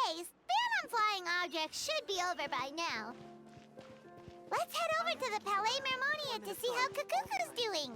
case, ban on flying objects should be over by now. Let's head over to the Palais Mermonia to see how Kukuku's doing.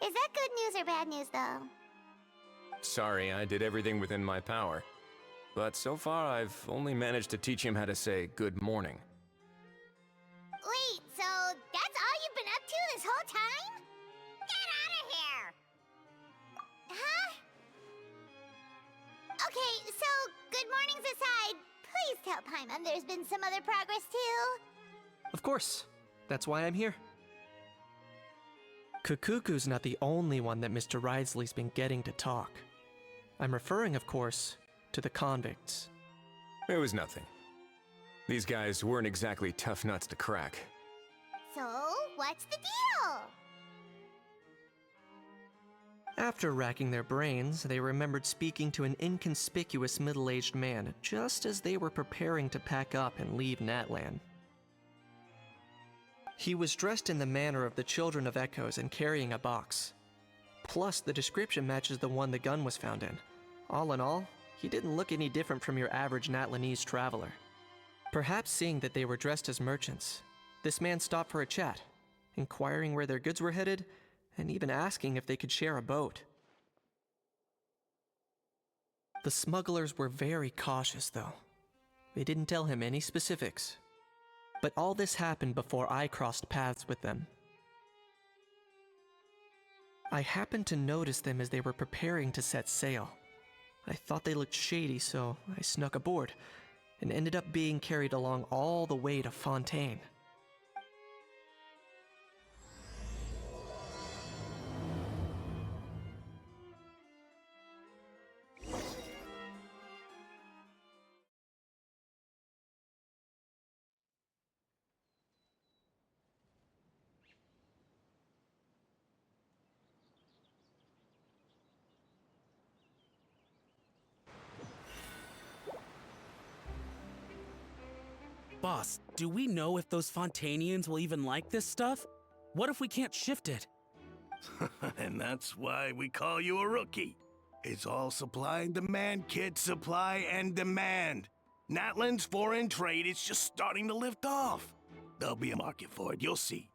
Is that good news or bad news, though? Sorry, I did everything within my power. But so far, I've only managed to teach him how to say good morning. Wait, so that's all you've been up to this whole time? Get out of here! Huh? Okay, so good mornings aside, please tell Paimon there's been some other progress, too. Of course. That's why I'm here. Kukuku's not the only one that Mr. Ridesley's been getting to talk. I'm referring, of course, to the convicts. It was nothing. These guys weren't exactly tough nuts to crack. So, what's the deal? After racking their brains, they remembered speaking to an inconspicuous middle-aged man just as they were preparing to pack up and leave Natlan. He was dressed in the manner of the Children of Echoes and carrying a box. Plus, the description matches the one the gun was found in. All in all, he didn't look any different from your average Natlanese traveler. Perhaps seeing that they were dressed as merchants, this man stopped for a chat, inquiring where their goods were headed, and even asking if they could share a boat. The smugglers were very cautious, though. They didn't tell him any specifics. But all this happened before I crossed paths with them. I happened to notice them as they were preparing to set sail. I thought they looked shady, so I snuck aboard, and ended up being carried along all the way to Fontaine. Boss, do we know if those Fontainians will even like this stuff? What if we can't shift it? And that's why we call you a rookie. It's all supply and demand, kid. Supply and demand. Natlan's foreign trade is just starting to lift off. There'll be a market for it, you'll see.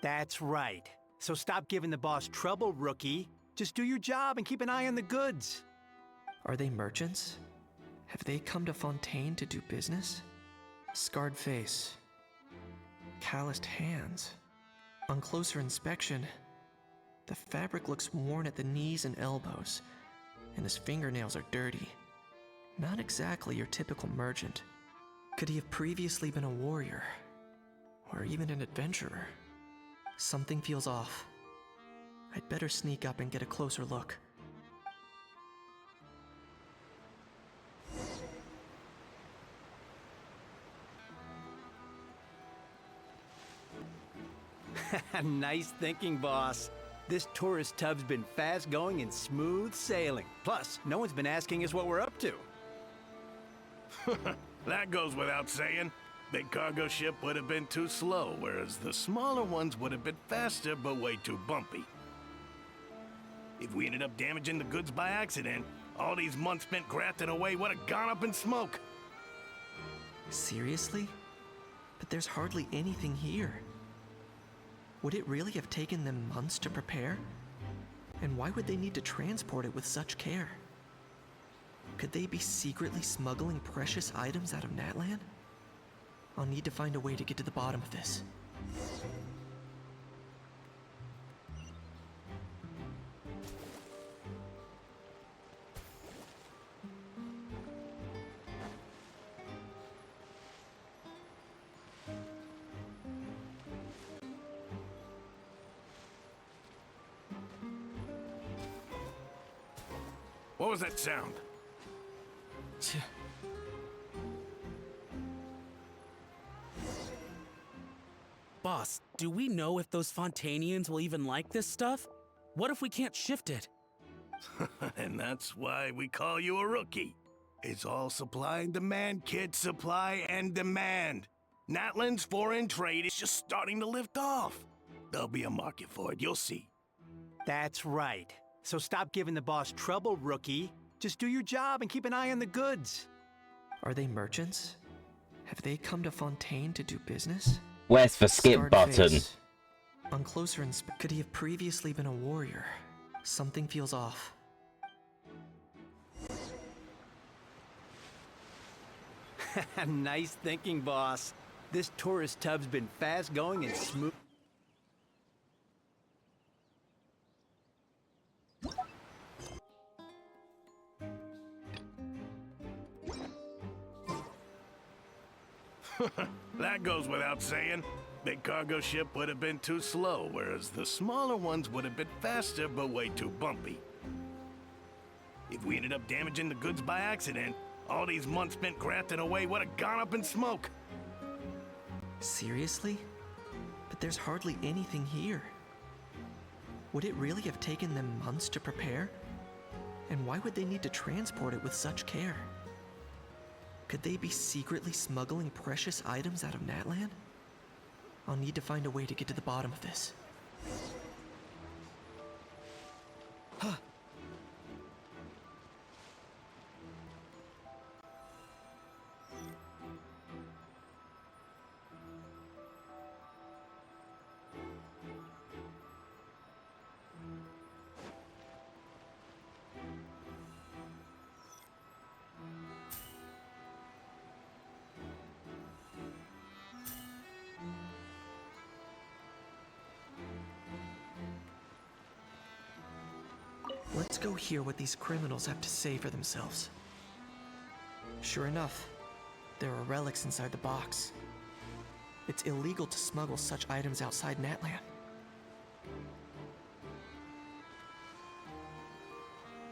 That's right. So stop giving the boss trouble, rookie. Just do your job and keep an eye on the goods. Are they merchants? Have they come to Fontaine to do business? Scarred face. Calloused hands. On closer inspection, the fabric looks worn at the knees and elbows, and his fingernails are dirty. Not exactly your typical merchant. Could he have previously been a warrior? Or even an adventurer? Something feels off. I'd better sneak up and get a closer look. Nice thinking, boss. This tourist tub's been fast going and smooth sailing. Plus, no one's been asking us what we're up to. That goes without saying. Big cargo ship would have been too slow, whereas the smaller ones would have been faster but way too bumpy. If we ended up damaging the goods by accident, all these months spent grafting away would have gone up in smoke. Seriously? But there's hardly anything here. Would it really have taken them months to prepare? And why would they need to transport it with such care? Could they be secretly smuggling precious items out of Natlan? I'll need to find a way to get to the bottom of this. What was that sound? Boss, do we know if those Fontanians will even like this stuff? What if we can't shift it? And that's why we call you a rookie. It's all supply and demand, kid. Supply and demand. Natlan's foreign trade is just starting to lift off. There'll be a market for it, you'll see. That's right. So stop giving the boss trouble, rookie. Just do your job and keep an eye on the goods. Are they merchants? Have they come to Fontaine to do business? Where's the skip Scarred button? face. On closer inspection, could he have previously been a warrior? Something feels off. Nice thinking, boss. This tourist tub's been fast going and smooth. That goes without saying. Big cargo ship would have been too slow, whereas the smaller ones would have been faster but way too bumpy. If we ended up damaging the goods by accident, all these months spent grafting away would have gone up in smoke. Seriously? But there's hardly anything here. Would it really have taken them months to prepare? And why would they need to transport it with such care? Could they be secretly smuggling precious items out of Natlan? I'll need to find a way to get to the bottom of this. Huh. Let's go hear what these criminals have to say for themselves. Sure enough, there are relics inside the box. It's illegal to smuggle such items outside Natlan.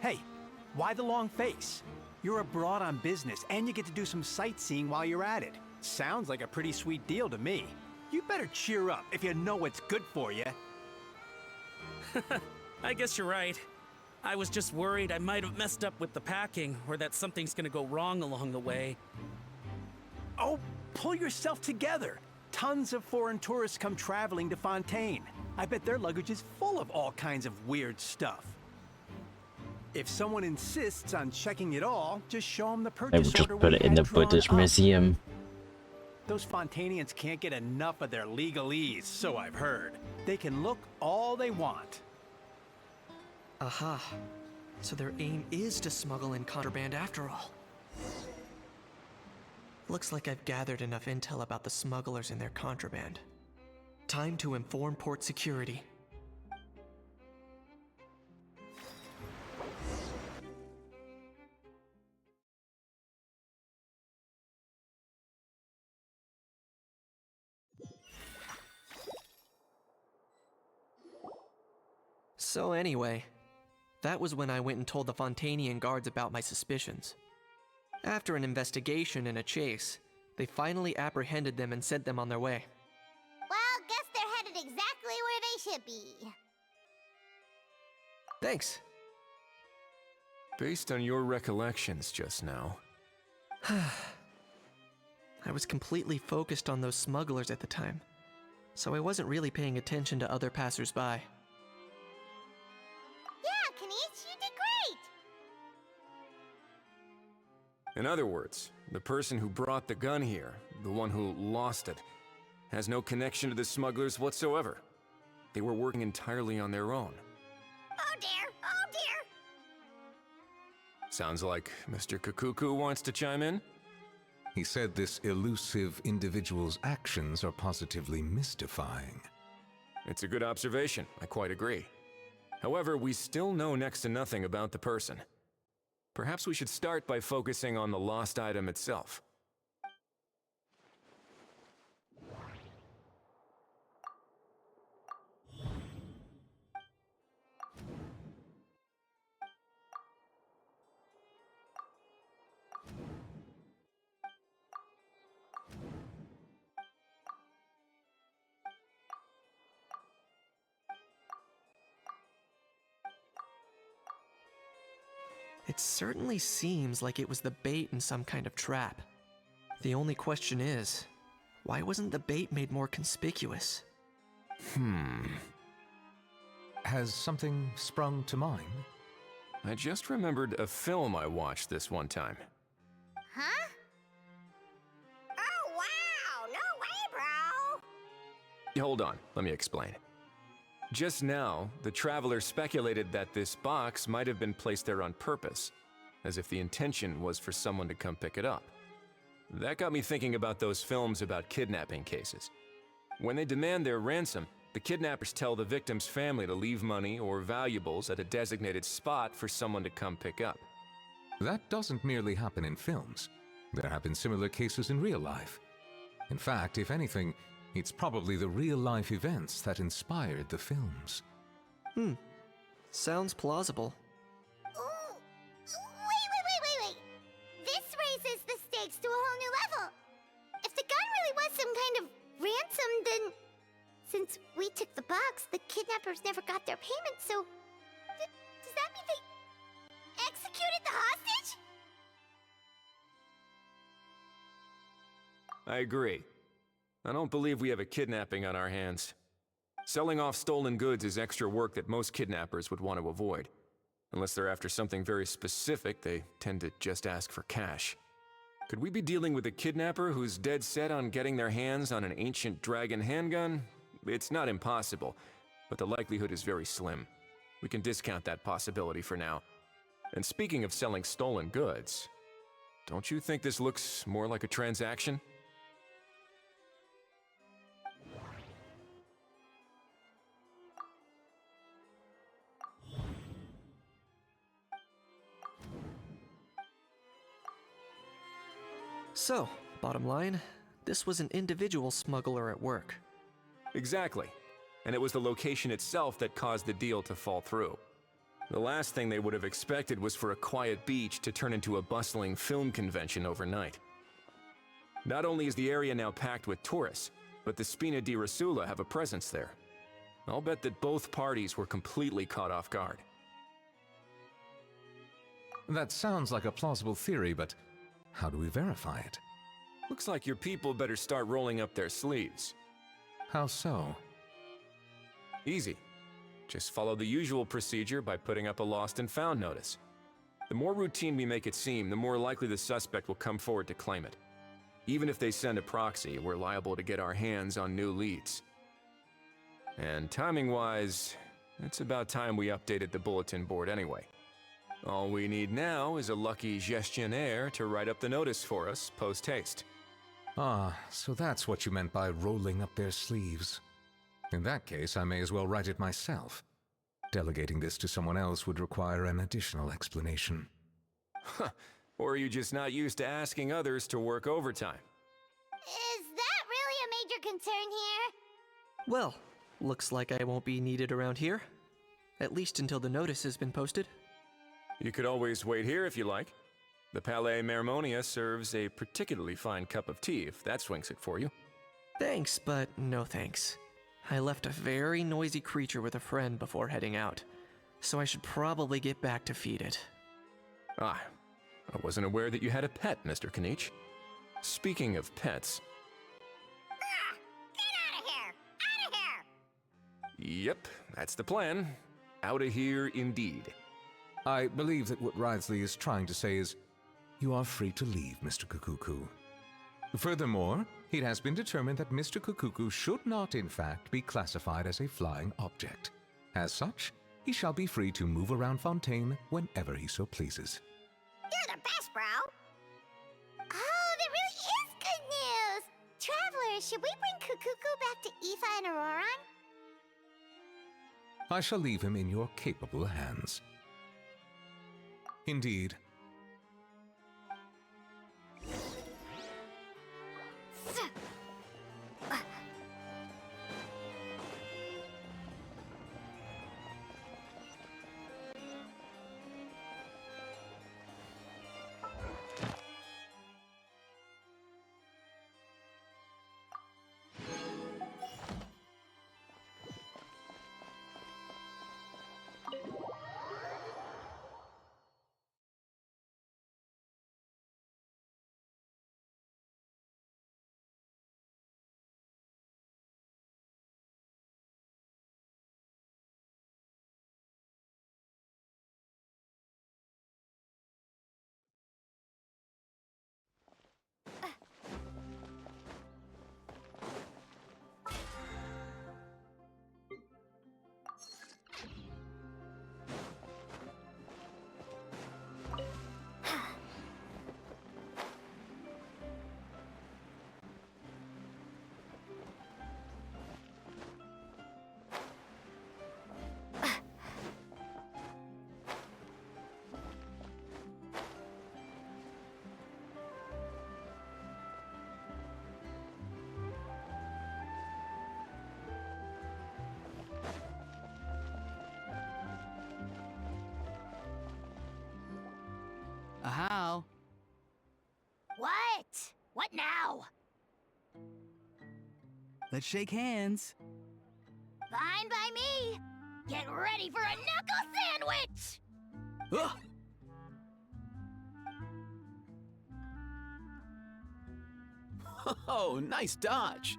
Hey, why the long face? You're abroad on business, and you get to do some sightseeing while you're at it. Sounds like a pretty sweet deal to me. You better cheer up if you know what's good for you. I guess you're right. I was just worried I might have messed up with the packing, or that something's gonna go wrong along the way. Oh, pull yourself together. Tons of foreign tourists come traveling to Fontaine. I bet their luggage is full of all kinds of weird stuff. If someone insists on checking it all, just show them the Maybe purchase just order put we it in the had drawn British up. Museum. Those Fontainians can't get enough of their legalese, so I've heard. They can look all they want. Aha. So their aim is to smuggle in contraband after all. Looks like I've gathered enough intel about the smugglers and their contraband. Time to inform port security. So anyway, that was when I went and told the Fontanian guards about my suspicions. After an investigation and a chase, they finally apprehended them and sent them on their way. Well, guess they're headed exactly where they should be. Thanks. Based on your recollections just now, I was completely focused on those smugglers at the time, so I wasn't really paying attention to other passersby. Yeah, Kanish, you did great! in other words, the person who brought the gun here, the one who lost it, has no connection to the smugglers whatsoever. They were working entirely on their own. Oh dear, oh dear! Sounds like Mr. Kakuku wants to chime in? He said this elusive individual's actions are positively mystifying. It's a good observation, I quite agree. However, we still know next to nothing about the person. Perhaps we should start by focusing on the lost item itself. It certainly seems like it was the bait in some kind of trap. The only question is, why wasn't the bait made more conspicuous? Has something sprung to mind? I just remembered a film I watched this one time. Huh? Oh, wow! No way, bro! Hold on, let me explain. Just now, the traveler speculated that this box might have been placed there on purpose, as if the intention was for someone to come pick it up. That got me thinking about those films about kidnapping cases. When they demand their ransom, the kidnappers tell the victim's family to leave money or valuables at a designated spot for someone to come pick up. That doesn't merely happen in films. There have been similar cases in real life. In fact, if anything, it's probably the real-life events that inspired the films. Sounds plausible. Ooh. Wait. This raises the stakes to a whole new level. If the gun really was some kind of ransom, then since we took the box, the kidnappers never got their payment, so does that mean they executed the hostage? I agree. I don't believe we have a kidnapping on our hands. Selling off stolen goods is extra work that most kidnappers would want to avoid. Unless they're after something very specific, they tend to just ask for cash. Could we be dealing with a kidnapper who's dead set on getting their hands on an ancient dragon handgun? It's not impossible, but the likelihood is very slim. We can discount that possibility for now. And speaking of selling stolen goods, don't you think this looks more like a transaction? So, bottom line, this was an individual smuggler at work. Exactly. And it was the location itself that caused the deal to fall through. The last thing they would have expected was for a quiet beach to turn into a bustling film convention overnight. Not only is the area now packed with tourists, but the Spina di Rosula have a presence there. I'll bet that both parties were completely caught off guard. That sounds like a plausible theory, but how do we verify it? Looks like your people better start rolling up their sleeves. How so? Easy. Just follow the usual procedure by putting up a lost and found notice. The more routine we make it seem, the more likely the suspect will come forward to claim it. Even if they send a proxy, we're liable to get our hands on new leads. And timing-wise, it's about time we updated the bulletin board anyway. All we need now is a lucky gestionnaire to write up the notice for us post-haste. Ah, so that's what you meant by rolling up their sleeves. In that case, I may as well write it myself. Delegating this to someone else would require an additional explanation. Or are you just not used to asking others to work overtime? Is that really a major concern here? Well, looks like I won't be needed around here. At least until the notice has been posted. You could always wait here if you like. The Palais Mermonia serves a particularly fine cup of tea if that swings it for you. Thanks, but no thanks. I left a very noisy creature with a friend before heading out, so I should probably get back to feed it. Ah, I wasn't aware that you had a pet, Mr. Kanich. Speaking of pets... Get out of here! Out of here! Yep, that's the plan. Outta here indeed. I believe that what Wriothesley is trying to say is, you are free to leave, Mr. Kukuku. Furthermore, it has been determined that Mr. Kukuku should not, in fact, be classified as a flying object. As such, he shall be free to move around Fontaine whenever he so pleases. You're the best, bro! Oh, that really is good news! Travelers, should we bring Kukuku back to Aoife and Auroron? I shall leave him in your capable hands. Indeed. How? What? What now? Let's shake hands. Fine by me. Get ready for a knuckle sandwich! Ugh. Oh, nice dodge.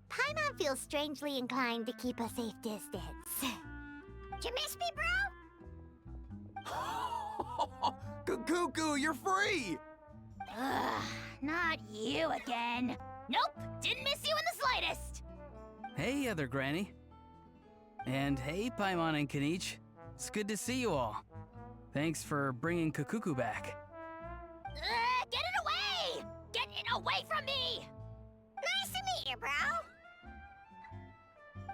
Paimon feels strangely inclined to keep a safe distance. Did you miss me, bro? Cuckoo, you're free! Ugh, not you again. Nope, didn't miss you in the slightest. Hey, other granny. And hey, Paimon and Kanich. It's good to see you all. Thanks for bringing Kukuku back. Get it away! Get it away from me! Nice to meet you, bro.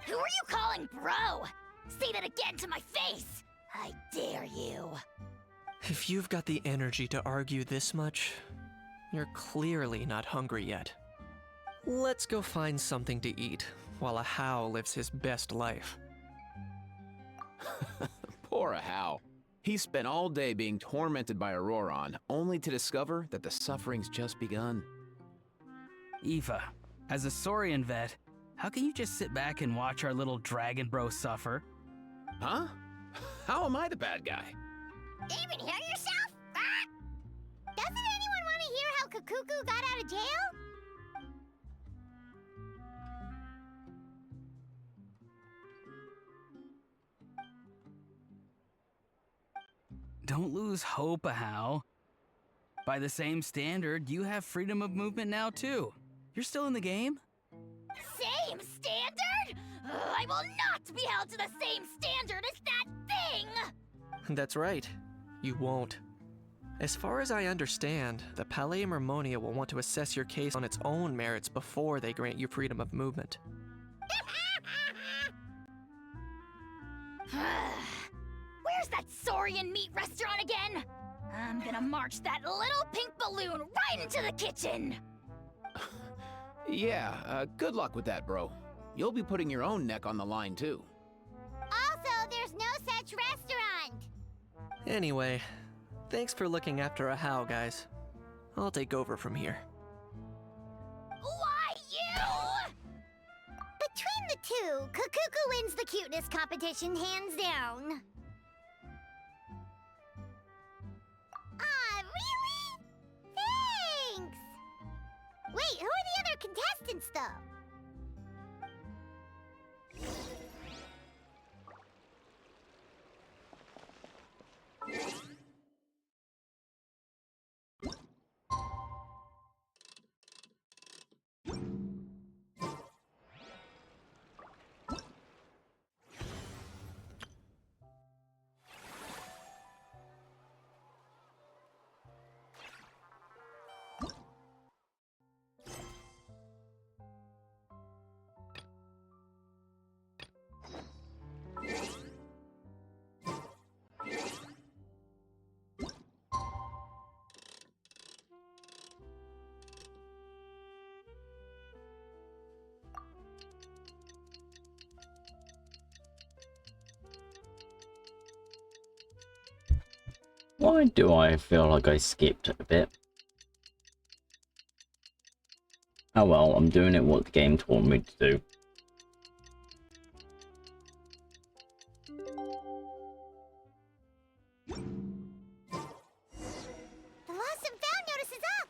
Who are you calling bro? Say that again to my face! I dare you. If you've got the energy to argue this much, you're clearly not hungry yet. Let's go find something to eat while a How lives his best life. Poor Ahau. He spent all day being tormented by Auroron, only to discover that the suffering's just begun. Eva, as a Saurian vet, how can you just sit back and watch our little dragon bro suffer? Huh? How am I the bad guy? Even hear yourself? Ah! Doesn't anyone want to hear how Kukuku got out of jail? Don't lose hope, Ahau. By the same standard, you have freedom of movement now, too. You're still in the game? Same standard? I will not be held to the same standard as that thing! That's right. You won't. As far as I understand, the Palais Mermonia will want to assess your case on its own merits before they grant you freedom of movement. Where's that Saurian meat restaurant again? I'm gonna march that little pink balloon right into the kitchen! Yeah, good luck with that, bro. You'll be putting your own neck on the line, too. Also, there's no such restaurant! Anyway, thanks for looking after a How, guys. I'll take over from here. Why, you? Between the two, Kukuku wins the cuteness competition hands down. Ah, really? Thanks! Wait, who are the other contestants, though? Why do I feel like I skipped a bit? Oh well, I'm doing it what the game told me to do. The lost and found notice is up!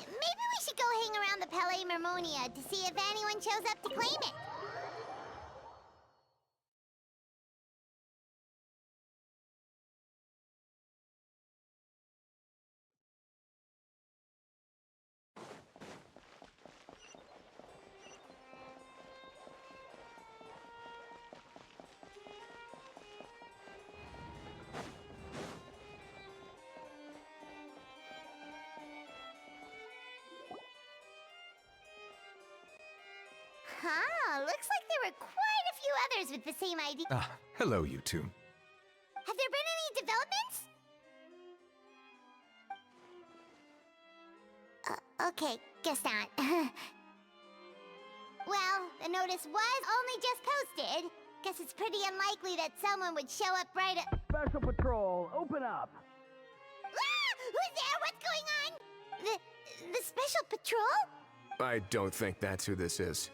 Maybe we should go hang around the Palais Mermonia to see if anyone shows up to claim it. Huh, looks like there were quite a few others with the same idea. Ah, hello, you two. Have there been any developments? Okay, guess not. Well, the notice was only just posted. Guess it's pretty unlikely that someone would show up right at— Special Patrol, open up! Ah! Who's there? What's going on? The Special Patrol? I don't think that's who this is.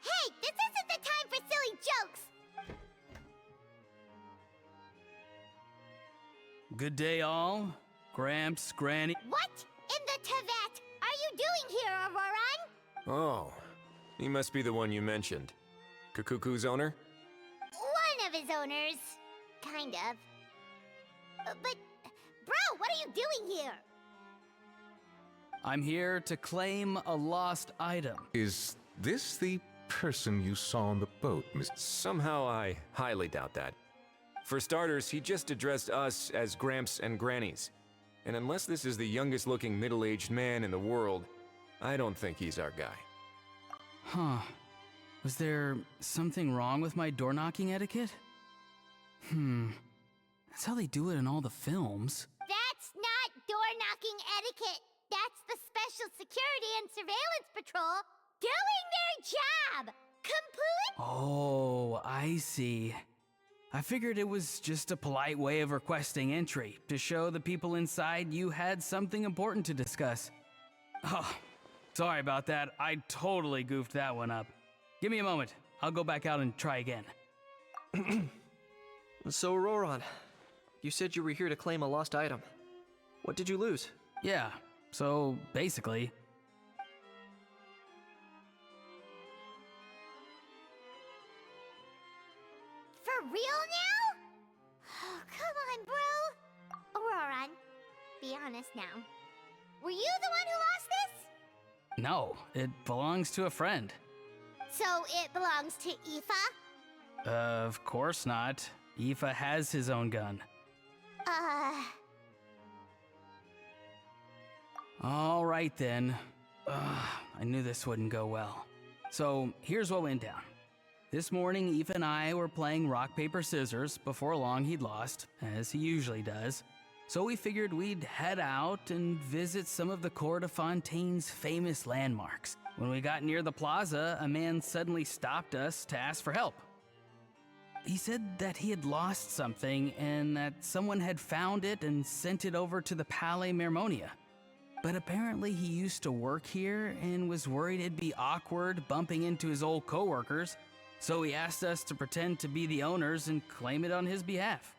Hey, this isn't the time for silly jokes! Good day, all. Gramps, Granny. What in the Tibet are you doing here, Auroran? Oh, he must be the one you mentioned. Kukuku's owner? One of his owners. Kind of. But, bro, what are you doing here? I'm here to claim a lost item. Is this the person you saw on the boat, Miss? Somehow I highly doubt that. For starters, he just addressed us as Gramps and Grannies. And unless this is the youngest looking middle-aged man in the world, I don't think he's our guy. Huh. Was there something wrong with my door-knocking etiquette? That's how they do it in all the films. That's not door-knocking etiquette. That's the Special Security and Surveillance Patrol doing their job! Complete? Oh, I see. I figured it was just a polite way of requesting entry, to show the people inside you had something important to discuss. Oh, sorry about that. I totally goofed that one up. Give me a moment. I'll go back out and try again. So, Auroran, you said you were here to claim a lost item. What did you lose? Yeah, so basically, For real now? Oh, come on, bro. Auroran, be honest now. Were you the one who lost this? no, it belongs to a friend. So it belongs to Aoife? Of course not. Aoife has his own gun. All right then. I knew this wouldn't go well. So here's what went down. This morning, Aoife and I were playing rock, paper, scissors. Before long, he'd lost, as he usually does. So we figured we'd head out and visit some of the Court of Fontaine's famous landmarks. When we got near the plaza, a man suddenly stopped us to ask for help. He said that he had lost something and that someone had found it and sent it over to the Palais Mermonia. But apparently he used to work here and was worried it'd be awkward bumping into his old coworkers, so he asked us to pretend to be the owners and claim it on his behalf.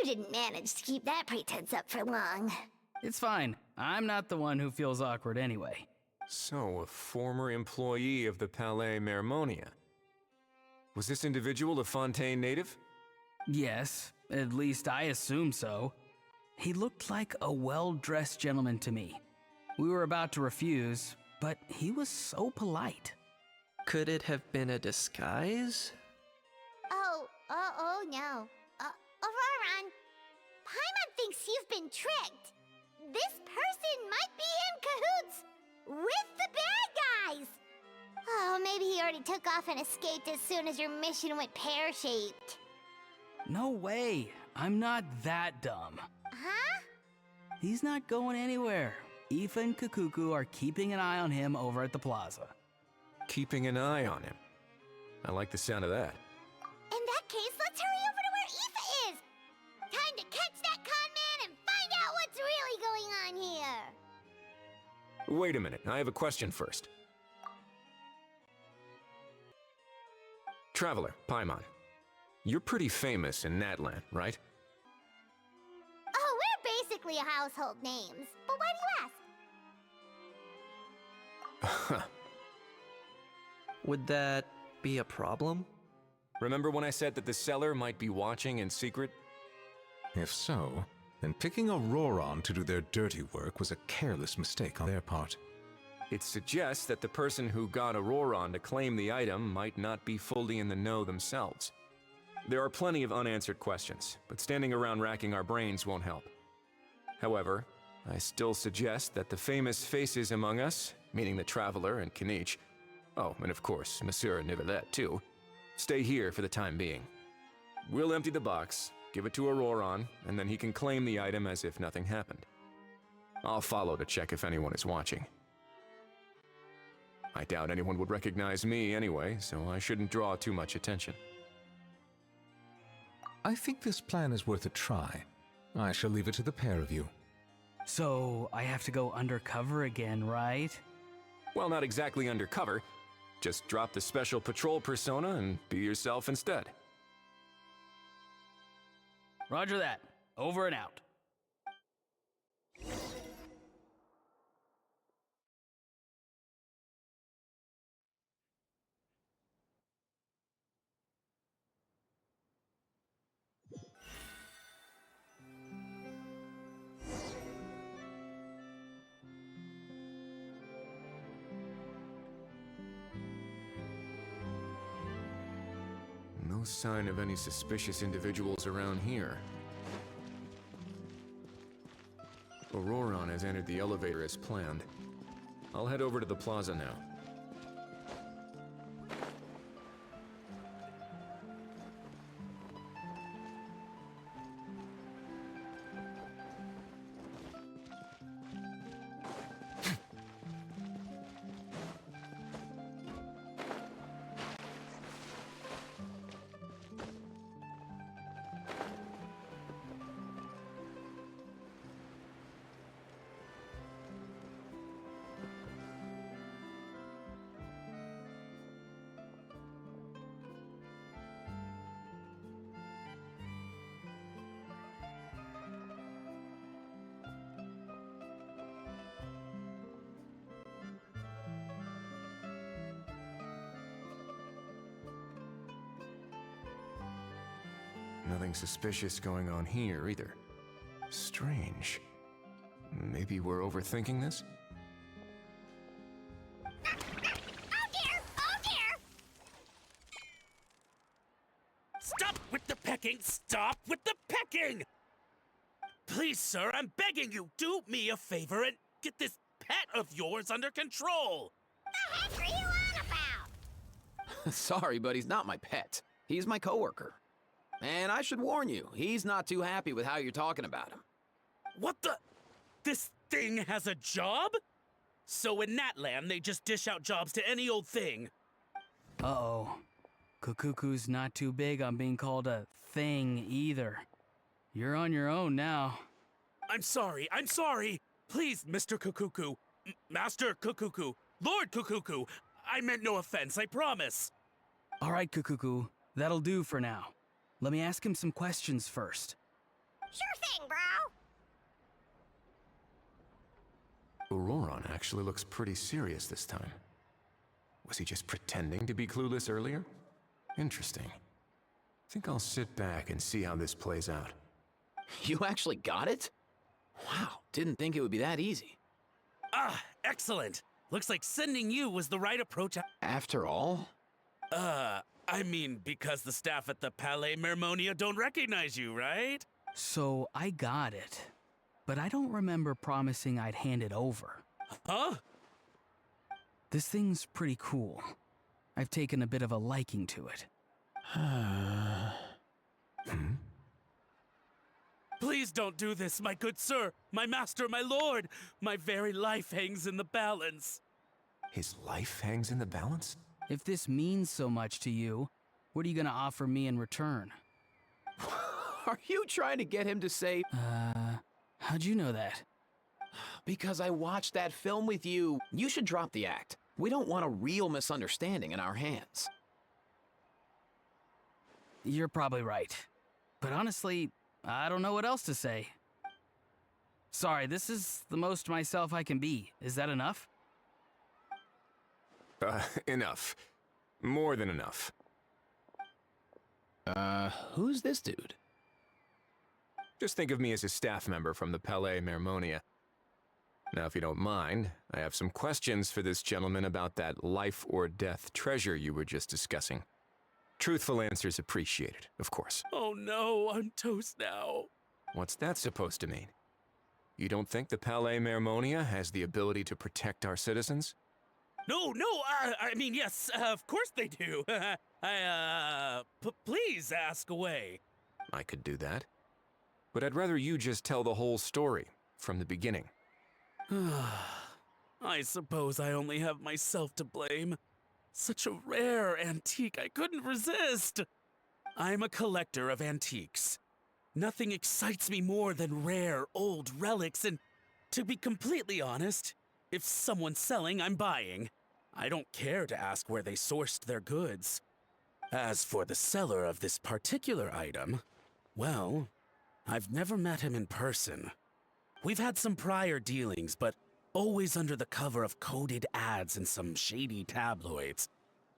You didn't manage to keep that pretense up for long. It's fine. I'm not the one who feels awkward anyway. So, a former employee of the Palais Mermonia. Was this individual a Fontaine native? Yes, at least I assume so. He looked like a well-dressed gentleman to me. We were about to refuse, but he was so polite. Could it have been a disguise? Oh no. Auroran, Paimon thinks you've been tricked. This person might be in cahoots with the bad guys. Oh, maybe he already took off and escaped as soon as your mission went pear-shaped. No way. I'm not that dumb. Huh? He's not going anywhere. Aoife and Kukuku are keeping an eye on him over at the plaza. Keeping an eye on him. I like the sound of that. In that case, let's hurry over to where Aoife is. Time to catch that con man and find out what's really going on here. Wait a minute, I have a question first. Traveler, Paimon. You're pretty famous in Natlan, right? Oh, we're basically household names. But why do you ask? Would that be a problem? Remember when I said that the seller might be watching in secret? If so, then picking Auroran to do their dirty work was a careless mistake on their part. It suggests that the person who got Auroran to claim the item might not be fully in the know themselves. There are plenty of unanswered questions, but standing around racking our brains won't help. However, I still suggest that the famous faces among us, meaning the Traveler and Kinich, oh, and of course, Monsieur Nivelet too, stay here for the time being. We'll empty the box, give it to Auroron, and then he can claim the item as if nothing happened. I'll follow to check if anyone is watching. I doubt anyone would recognize me anyway, so I shouldn't draw too much attention. I think this plan is worth a try. I shall leave it to the pair of you. So, I have to go undercover again, right? Well, not exactly undercover. Just drop the special patrol persona and be yourself instead. Roger that. Over and out. No sign of any suspicious individuals around here. Auroron has entered the elevator as planned. I'll head over to the plaza now. Nothing suspicious going on here either. Strange. Maybe we're overthinking this? Oh dear! Oh dear! Stop with the pecking! Stop with the pecking! Please, sir, I'm begging you, do me a favor and get this pet of yours under control! The heck are you on about? Sorry, but he's not my pet. He's my coworker. And I should warn you, he's not too happy with how you're talking about him. What the? This thing has a job? So in that land, they just dish out jobs to any old thing. Uh-oh. Kukuku's not too big on being called a thing either. You're on your own now. I'm sorry, I'm sorry. Please, Mr. Kukuku, Master Kukuku, Lord Kukuku, I meant no offense, I promise. All right, Kukuku, that'll do for now. Let me ask him some questions first. Sure thing, bro. Auroron actually looks pretty serious this time. Was he just pretending to be clueless earlier? Interesting. Think I'll sit back and see how this plays out. You actually got it? Wow, didn't think it would be that easy. Ah, excellent. Looks like sending you was the right approach. After all? I mean, because the staff at the Palais Mermonia don't recognize you, right? So I got it, but I don't remember promising I'd hand it over. Huh? This thing's pretty cool. I've taken a bit of a liking to it. Please don't do this, my good sir, my master, my lord. My very life hangs in the balance. His life hangs in the balance? If this means so much to you, what are you gonna offer me in return? Are you trying to get him to say... How'd you know that? Because I watched that film with you. You should drop the act. We don't want a real misunderstanding in our hands. You're probably right. But honestly, I don't know what else to say. Sorry, this is the most myself I can be. Is that enough? Enough. More than enough. Who's this dude? Just think of me as a staff member from the Palais Mermonia. Now, if you don't mind, I have some questions for this gentleman about that life or death treasure you were just discussing. Truthful answers appreciated, of course. Oh no, I'm toast now. What's that supposed to mean? You don't think the Palais Mermonia has the ability to protect our citizens? No, I mean, yes, of course they do. Please ask away. I could do that. But I'd rather you just tell the whole story from the beginning. I suppose I only have myself to blame. Such a rare antique, I couldn't resist. I'm a collector of antiques. Nothing excites me more than rare, old relics, and to be completely honest, if someone's selling, I'm buying. I don't care to ask where they sourced their goods. As for the seller of this particular item, well, I've never met him in person. We've had some prior dealings, but always under the cover of coded ads in some shady tabloids.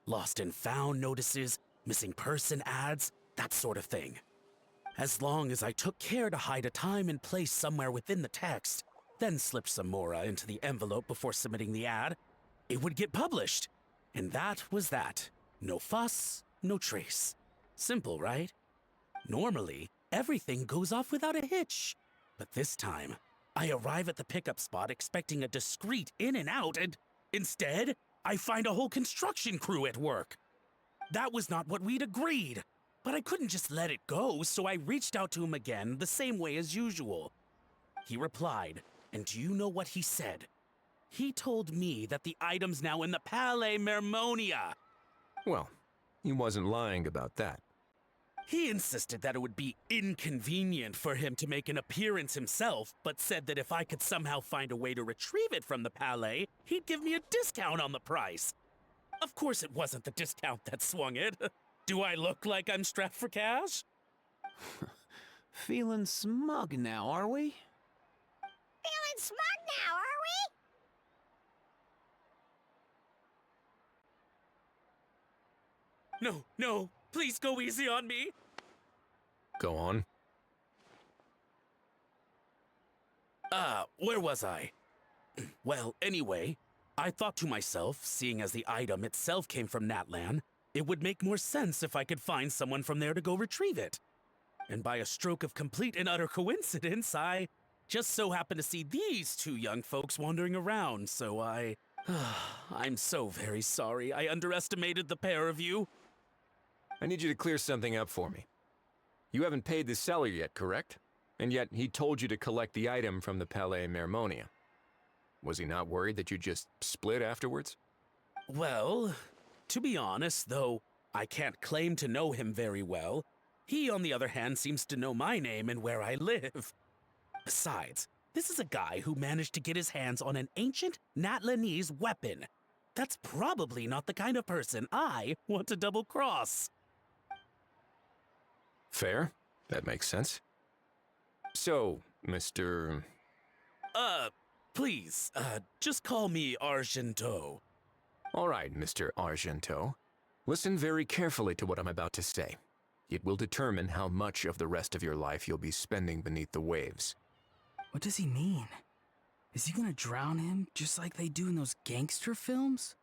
Lost and found notices, missing person ads, that sort of thing. As long as I took care to hide a time and place somewhere within the text, then slipped some mora into the envelope before submitting the ad, it would get published. And that was that. No fuss, no trace. Simple, right? Normally, everything goes off without a hitch. But this time, I arrive at the pickup spot expecting a discreet in and out, and instead, I find a whole construction crew at work. That was not what we'd agreed, but I couldn't just let it go, so I reached out to him again the same way as usual. He replied, and do you know what he said? He told me that the item's now in the Palais Mermonia. Well, he wasn't lying about that. He insisted that it would be inconvenient for him to make an appearance himself, but said that if I could somehow find a way to retrieve it from the Palais, he'd give me a discount on the price. Of course, it wasn't the discount that swung it. Do I look like I'm strapped for cash? Feeling smug now, are we? Feeling smug now, are we? No, please go easy on me. Go on. Where was I? Well, anyway, I thought to myself, seeing as the item itself came from Natlan, it would make more sense if I could find someone from there to go retrieve it. And by a stroke of complete and utter coincidence, I just so happened to see these two young folks wandering around, so I'm so very sorry I underestimated the pair of you. I need you to clear something up for me. You haven't paid the seller yet, correct? And yet he told you to collect the item from the Palais Mermonia. Was he not worried that you just split afterwards? Well, to be honest, though I can't claim to know him very well, he, on the other hand, seems to know my name and where I live. Besides, this is a guy who managed to get his hands on an ancient Natlanese weapon. That's probably not the kind of person I want to double-cross. Fair. That makes sense. So, Mr. Please, just call me Argento. All right, Mr. Argento. Listen very carefully to what I'm about to say. It will determine how much of the rest of your life you'll be spending beneath the waves. What does he mean? Is he gonna drown him just like they do in those gangster films?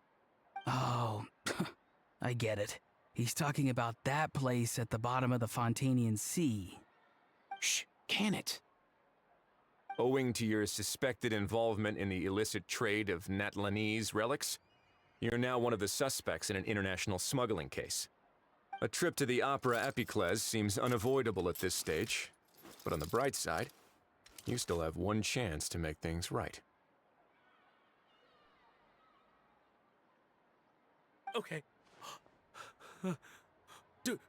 Oh, I get it. He's talking about that place at the bottom of the Fontanian Sea. Shh, can it? Owing to your suspected involvement in the illicit trade of Natlanese relics, you're now one of the suspects in an international smuggling case. A trip to the Opera Epiclese seems unavoidable at this stage, but on the bright side, you still have one chance to make things right. Okay.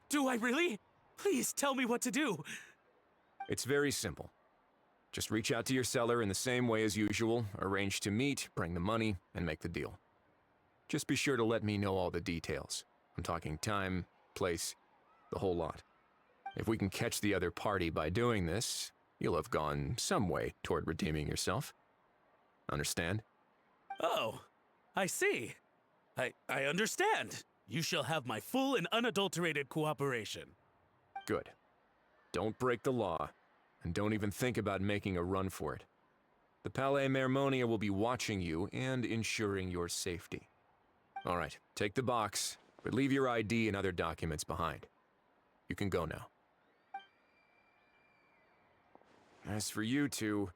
Do I really? Please tell me what to do. It's very simple. Just reach out to your seller in the same way as usual, arrange to meet, bring the money, and make the deal. Just be sure to let me know all the details. I'm talking time, place, the whole lot. If we can catch the other party by doing this, you'll have gone some way toward redeeming yourself. Understand? Oh, I see. I understand. You shall have my full and unadulterated cooperation. Good. Don't break the law, and don't even think about making a run for it. The Palais Mermonia will be watching you and ensuring your safety. All right, take the box, but leave your ID and other documents behind. You can go now. As for you two,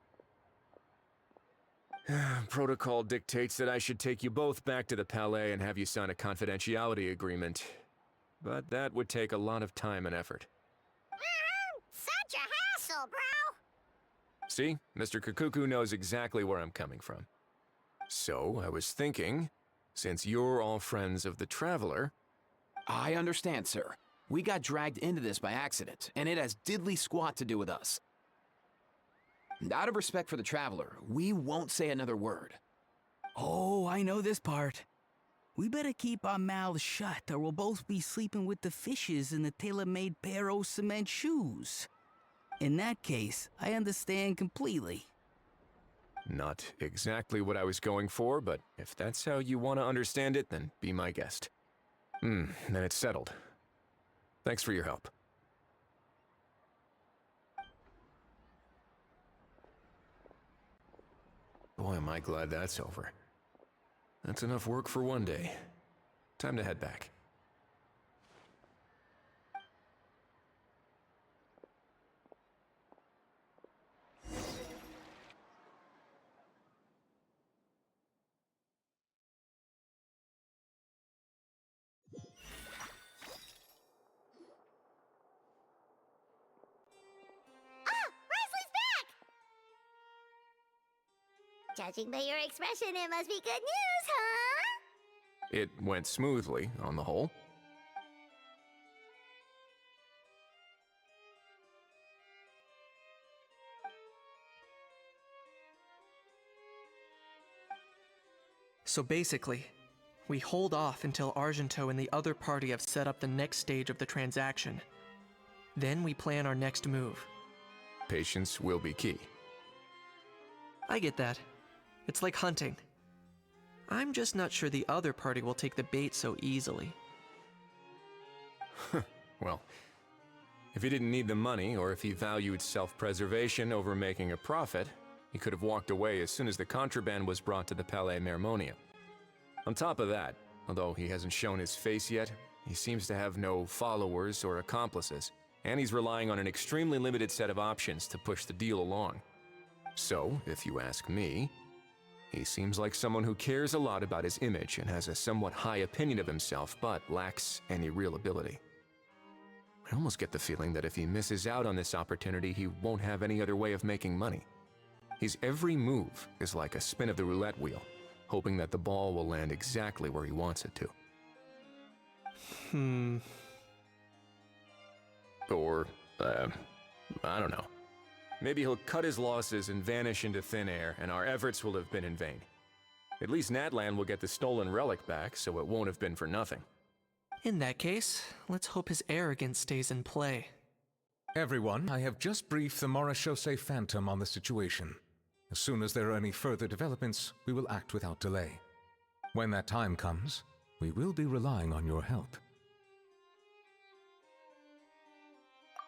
protocol dictates that I should take you both back to the Palais and have you sign a confidentiality agreement. But that would take a lot of time and effort. See, Mr. Kukuku knows exactly where I'm coming from. So, I was thinking, since you're all friends of the Traveler... I understand, sir. We got dragged into this by accident, and it has diddly squat to do with us. And out of respect for the Traveler, we won't say another word. Oh, I know this part. We better keep our mouths shut, or we'll both be sleeping with the fishes in the tailor-made pair of cement shoes. In that case, I understand completely. Not exactly what I was going for, but if that's how you want to understand it, then be my guest. Then it's settled. Thanks for your help. Boy, am I glad that's over. That's enough work for one day. Time to head back. Judging by your expression, it must be good news, huh? It went smoothly, on the whole. So basically, we hold off until Argento and the other party have set up the next stage of the transaction. Then we plan our next move. Patience will be key. I get that. It's like hunting. I'm just not sure the other party will take the bait so easily. Well, if he didn't need the money, or if he valued self-preservation over making a profit, he could have walked away as soon as the contraband was brought to the Palais Mermonia. On top of that, although he hasn't shown his face yet, he seems to have no followers or accomplices, and he's relying on an extremely limited set of options to push the deal along. So, if you ask me, he seems like someone who cares a lot about his image and has a somewhat high opinion of himself, but lacks any real ability. I almost get the feeling that if he misses out on this opportunity, he won't have any other way of making money. His every move is like a spin of the roulette wheel, hoping that the ball will land exactly where he wants it to. Or, I don't know. Maybe he'll cut his losses and vanish into thin air, and our efforts will have been in vain. At least Natlan will get the stolen relic back, so it won't have been for nothing. In that case, let's hope his arrogance stays in play. Everyone, I have just briefed the Marechaussee Phantom on the situation. As soon as there are any further developments, we will act without delay. When that time comes, we will be relying on your help.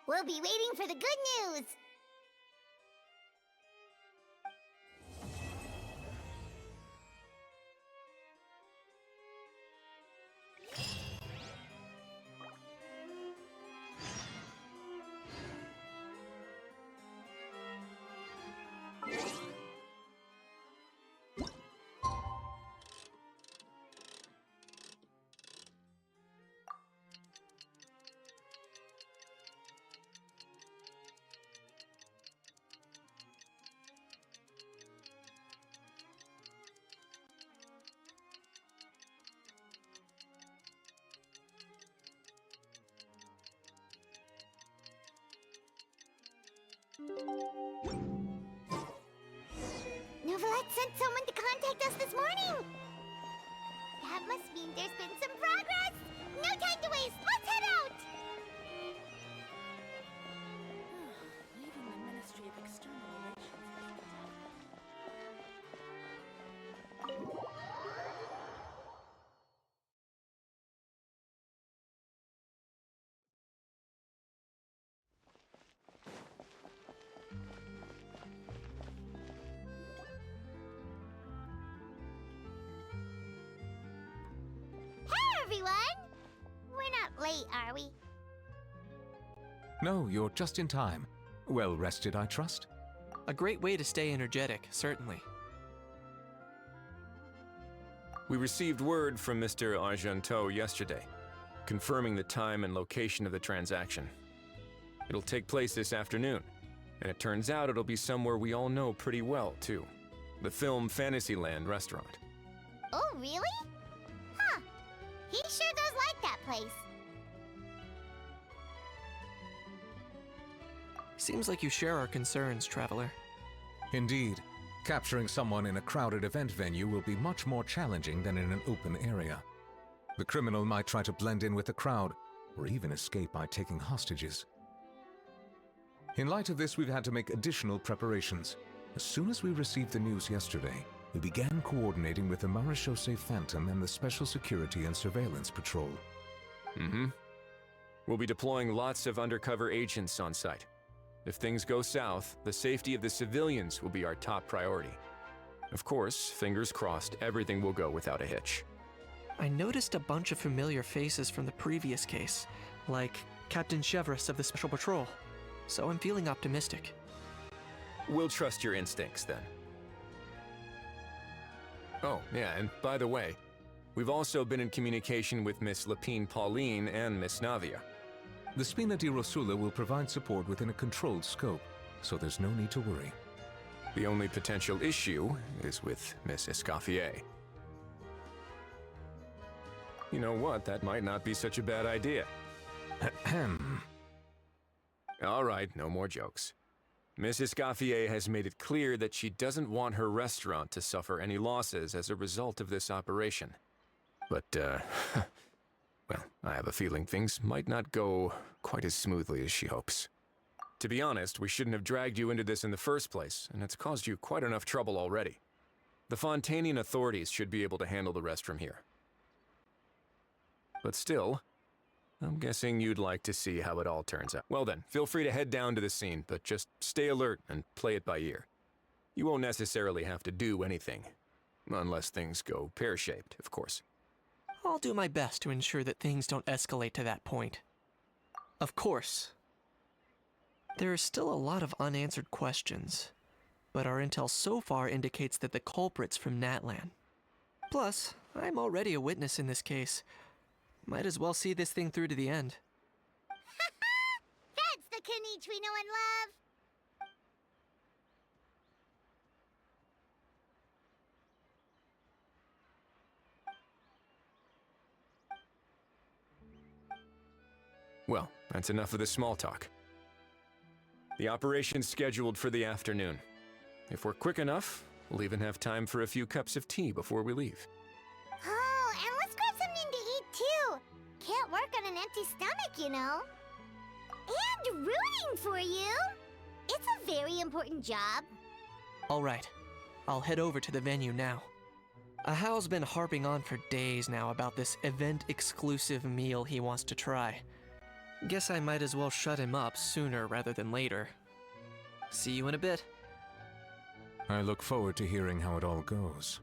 We'll be waiting for the good news. Novelette sent someone to contact us this morning. That must mean there's been some progress. No time to waste. Let's head out. Leaving the Ministry of External Relations. Hey, everyone. We're not late, are we? No, you're just in time. Well rested, I trust? A great way to stay energetic, certainly. We received word from Mr. Argento yesterday, confirming the time and location of the transaction. It'll take place this afternoon, And it turns out it'll be somewhere we all know pretty well, too. The film Fantasyland restaurant. Oh, really? Huh. He sure does like that place. Seems like you share our concerns, Traveler. Indeed, capturing someone in a crowded event venue will be much more challenging than in an open area. The criminal might try to blend in with the crowd, or even escape by taking hostages. In light of this, we've had to make additional preparations. As soon as we received the news yesterday, we began coordinating with the Marechaussee Phantom and the Special Security and Surveillance Patrol. We'll be deploying lots of undercover agents on site. If things go south, the safety of the civilians will be our top priority. Of course, fingers crossed, everything will go without a hitch. I noticed a bunch of familiar faces from the previous case, like Captain Chevrolet of the Special Patrol, so I'm feeling optimistic. We'll trust your instincts, then. Oh, yeah, and by the way, we've also been in communication with Miss Lapine Pauline and Miss Navia. The Spina di Rosula will provide support within a controlled scope, so there's no need to worry. The only potential issue is with Miss Escoffier. You know what? That might not be such a bad idea. Ahem. All right, no more jokes. Miss Escoffier has made it clear that she doesn't want her restaurant to suffer any losses as a result of this operation. But, well, I have a feeling things might not go quite as smoothly as she hopes. To be honest, we shouldn't have dragged you into this in the first place, and it's caused you quite enough trouble already. The Fontanian authorities should be able to handle the rest from here. But still, I'm guessing you'd like to see how it all turns out. Well then, feel free to head down to the scene, but just stay alert and play it by ear. You won't necessarily have to do anything, unless things go pear-shaped, of course. I'll do my best to ensure that things don't escalate to that point. Of course. There are still a lot of unanswered questions, but our intel so far indicates that the culprit's from Natlan. Plus, I'm already a witness in this case. Might as well see this thing through to the end. That's the Kanichi we know and love. Well, that's enough of the small talk. The operation's scheduled for the afternoon. If we're quick enough, we'll even have time for a few cups of tea before we leave. Oh, and let's grab something to eat too. Can't work on an empty stomach, you know. And rooting for you. It's a very important job. All right, I'll head over to the venue now. Ahao's been harping on for days now about this event-exclusive meal he wants to try. Guess I might as well shut him up sooner rather than later. See you in a bit. I look forward to hearing how it all goes.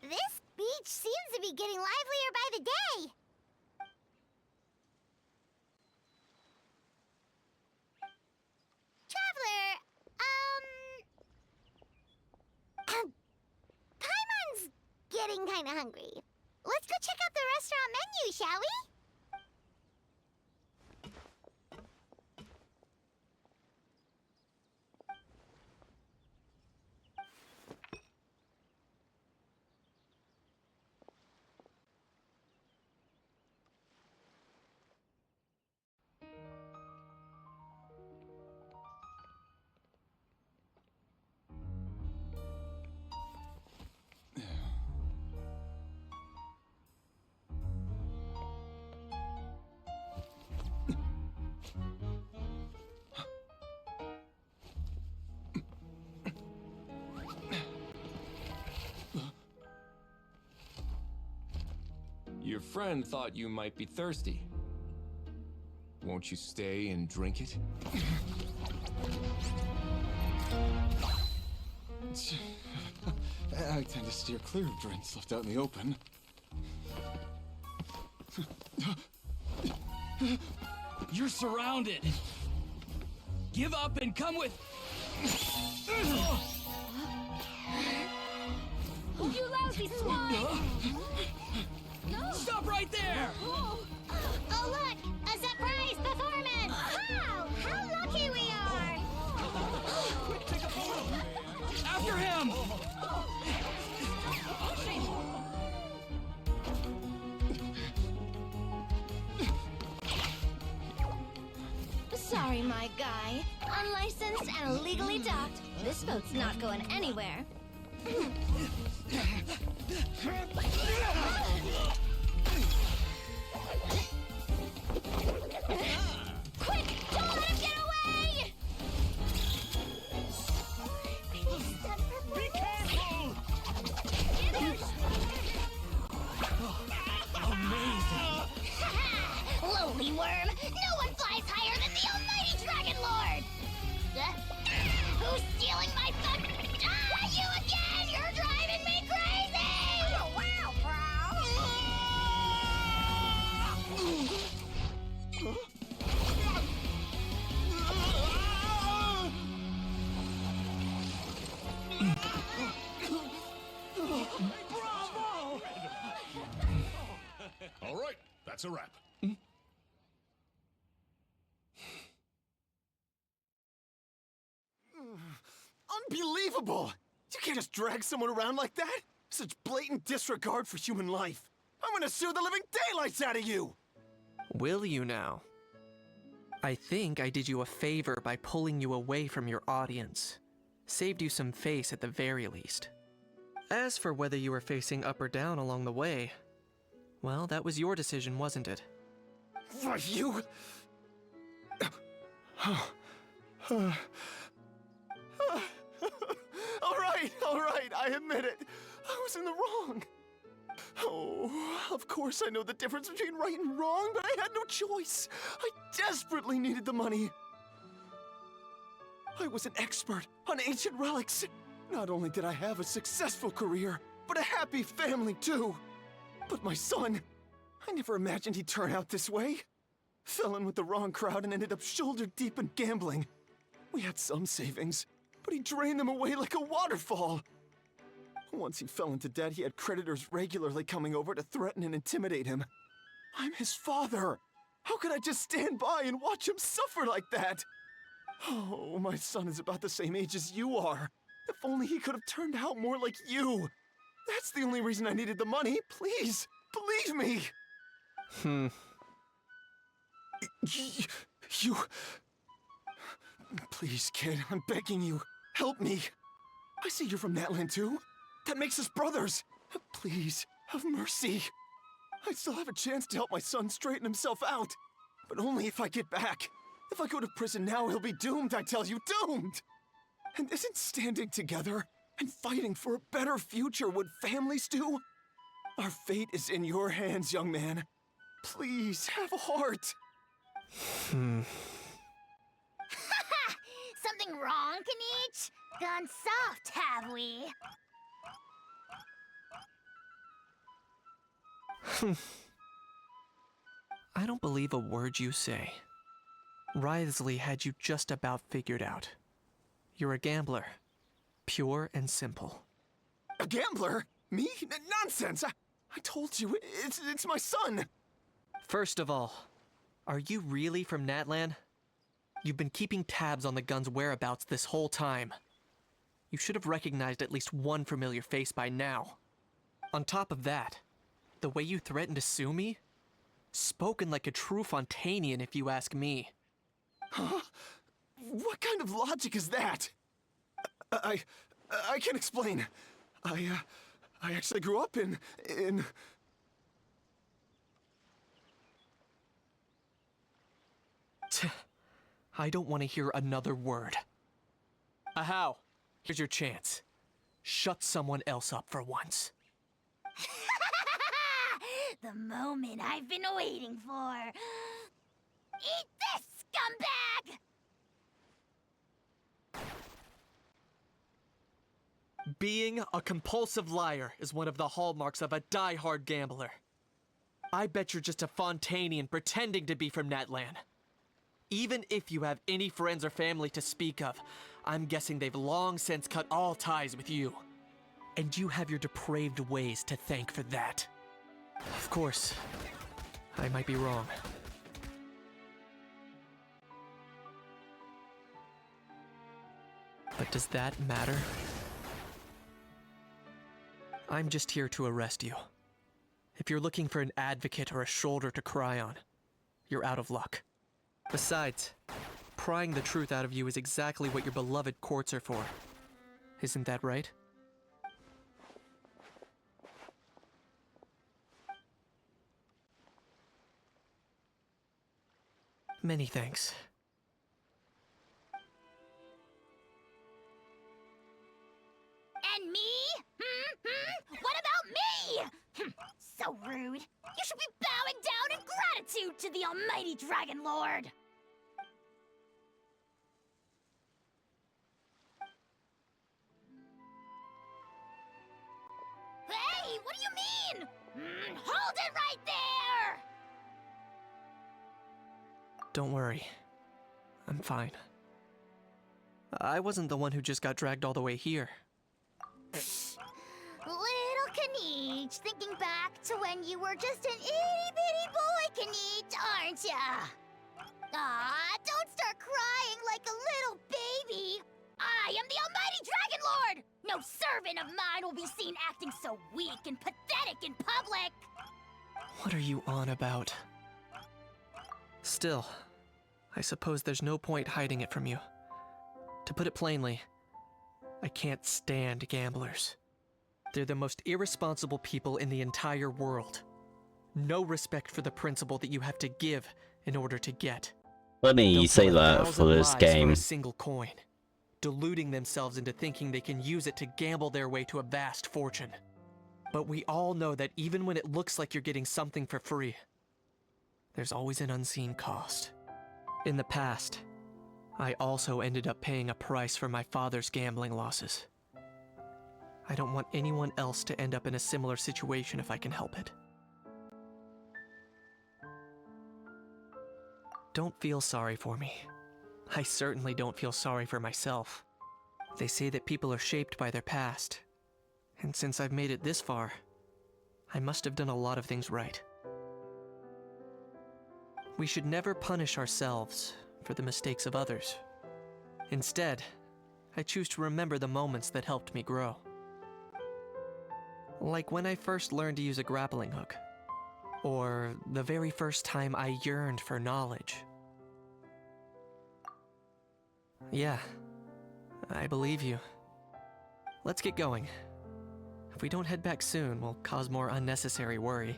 This beach seems to be getting livelier by the day. Traveler, Paimon's getting kinda hungry. Let's go check out the restaurant menu, shall we? Your friend thought you might be thirsty. Won't you stay and drink it? I tend to steer clear of drinks left out in the open. You're surrounded. Give up and come with. You lousy swine! Stop right there! Oh, look! A surprise performance! Wow! How lucky we are! After him! Sorry, my guy. Unlicensed and illegally docked. This boat's not going anywhere. Quick! Don't let him get away! Be careful! Lowly worm! No one flies higher than the almighty Dragon Lord! Who's stealing my fun? Ah, you again! You're driving me crazy! Oh, wow, Bravo! All right, that's a wrap. Unbelievable! You can't just drag someone around like that! Such blatant disregard for human life! I'm gonna sue the living daylights out of you! Will you now? I think I did you a favor by pulling you away from your audience. Saved you some face at the very least. As for whether you were facing up or down along the way, well, that was your decision, wasn't it? Why, you... all right, I admit it. I was in the wrong. Oh, of course I know the difference between right and wrong, but I had no choice. I desperately needed the money. I was an expert on ancient relics. Not only did I have a successful career, but a happy family too. But my son, I never imagined he'd turn out this way. Fell in with the wrong crowd and ended up shoulder deep in gambling. We had some savings, but he drained them away like a waterfall. Once he fell into debt, he had creditors regularly coming over to threaten and intimidate him. I'm his father. How could I just stand by and watch him suffer like that? Oh, my son is about the same age as you are. If only he could have turned out more like you. That's the only reason I needed the money. Please, believe me. You... Please, kid, I'm begging you. Help me. I see you're from Natland too. That makes us brothers. Please, have mercy. I still have a chance to help my son straighten himself out. But only if I get back. If I go to prison now, he'll be doomed, I tell you, doomed! And isn't standing together and fighting for a better future what families do? Our fate is in your hands, young man. Please, have a heart. Something wrong, Kanich? Gone soft, have we? I don't believe a word you say. Wriothesley had you just about figured out. You're a gambler. Pure and simple. A gambler? Me? Nonsense! I told you, it's my son! First of all, are you really from Natlan? You've been keeping tabs on the gun's whereabouts this whole time. You should have recognized at least one familiar face by now. On top of that, the way you threatened to sue me? Spoken like a true Fontanian, if you ask me. Huh? What kind of logic is that? I can explain. I actually grew up in... I don't want to hear another word. Ahow, here's your chance. Shut someone else up for once. The moment I've been waiting for. Eat this, scumbag! Being a compulsive liar is one of the hallmarks of a die-hard gambler. I bet you're just a Fontainian pretending to be from Natlan. Even if you have any friends or family to speak of, I'm guessing they've long since cut all ties with you. And you have your depraved ways to thank for that. Of course, I might be wrong. But does that matter? I'm just here to arrest you. If you're looking for an advocate or a shoulder to cry on, you're out of luck. Besides, prying the truth out of you is exactly what your beloved courts are for. Isn't that right? Many thanks. And me? What about me? So rude. You should be bowing down in gratitude to the almighty Dragon Lord. Hey, what do you mean? Hold it right there! Don't worry. I'm fine. I wasn't the one who just got dragged all the way here. Little Kaniche, thinking back to when you were just an itty-bitty boy, Kaniche, aren't ya? Aw, don't start crying like a little baby. I am the almighty Dragon Lord! No servant of mine will be seen acting so weak and pathetic in public! What are you on about? Still, I suppose there's no point hiding it from you. To put it plainly, I can't stand gamblers. They're the most irresponsible people in the entire world. No respect for the principle that you have to give in order to get. Funny They'll you say tell that 1,000 for this lies game. For a single coin, deluding themselves into thinking they can use it to gamble their way to a vast fortune. But we all know that even when it looks like you're getting something for free, there's always an unseen cost. In the past, I also ended up paying a price for my father's gambling losses. I don't want anyone else to end up in a similar situation if I can help it. Don't feel sorry for me. I certainly don't feel sorry for myself. They say that people are shaped by their past, and since I've made it this far, I must have done a lot of things right. We should never punish ourselves for the mistakes of others. Instead, I choose to remember the moments that helped me grow. Like when I first learned to use a grappling hook, or the very first time I yearned for knowledge. Yeah, I believe you. Let's get going. If we don't head back soon, we'll cause more unnecessary worry.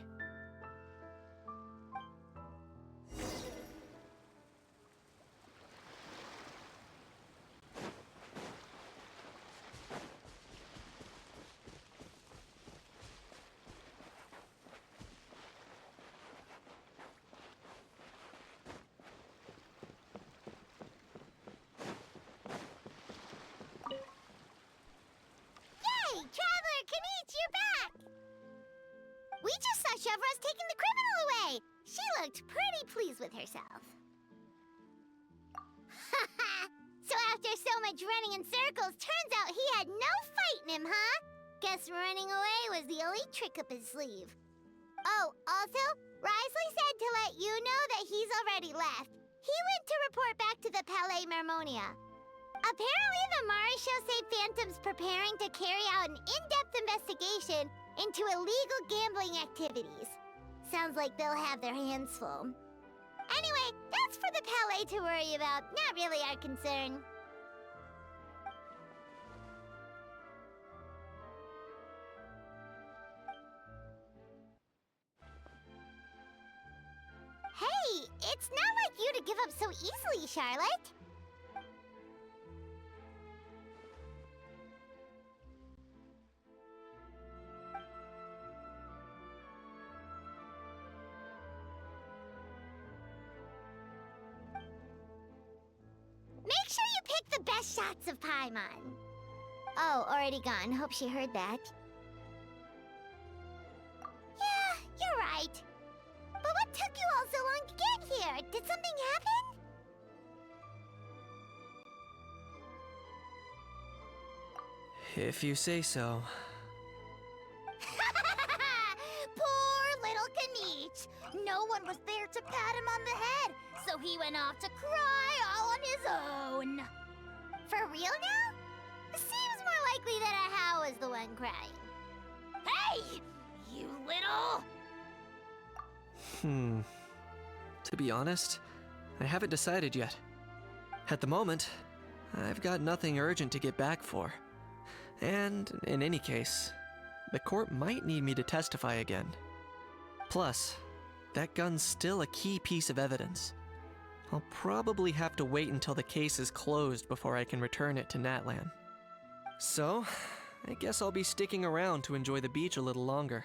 Yay! Traveler Kaniche, you're back! We just saw Chevro's taking the criminal away. She looked pretty pleased with herself. So after so much running in circles, turns out he had no fight in him, huh? Guess running away was the only trick up his sleeve. Oh, also, Risley said to let you know that he's already left. He went to report back to the Palais Mermonia. Apparently, the Maréchaux say Phantom's preparing to carry out an in-depth investigation into illegal gambling activities. Sounds like they'll have their hands full. Anyway, that's for the Palais to worry about, not really our concern. Hey, it's not like you to give up so easily, Charlotte. last shots of Paimon. Oh, already gone. Hope she heard that. Yeah, you're right. But what took you all so long to get here? Did something happen? If you say so. Poor little Kanich. No one was there to pat him on the head, so he went off to cry all on his own. For real now? Seems more likely that Ahau is the one crying. Hey! You little... To be honest, I haven't decided yet. At the moment, I've got nothing urgent to get back for. And in any case, the court might need me to testify again. Plus, that gun's still a key piece of evidence. I'll probably have to wait until the case is closed before I can return it to Natlan. So, I guess I'll be sticking around to enjoy the beach a little longer.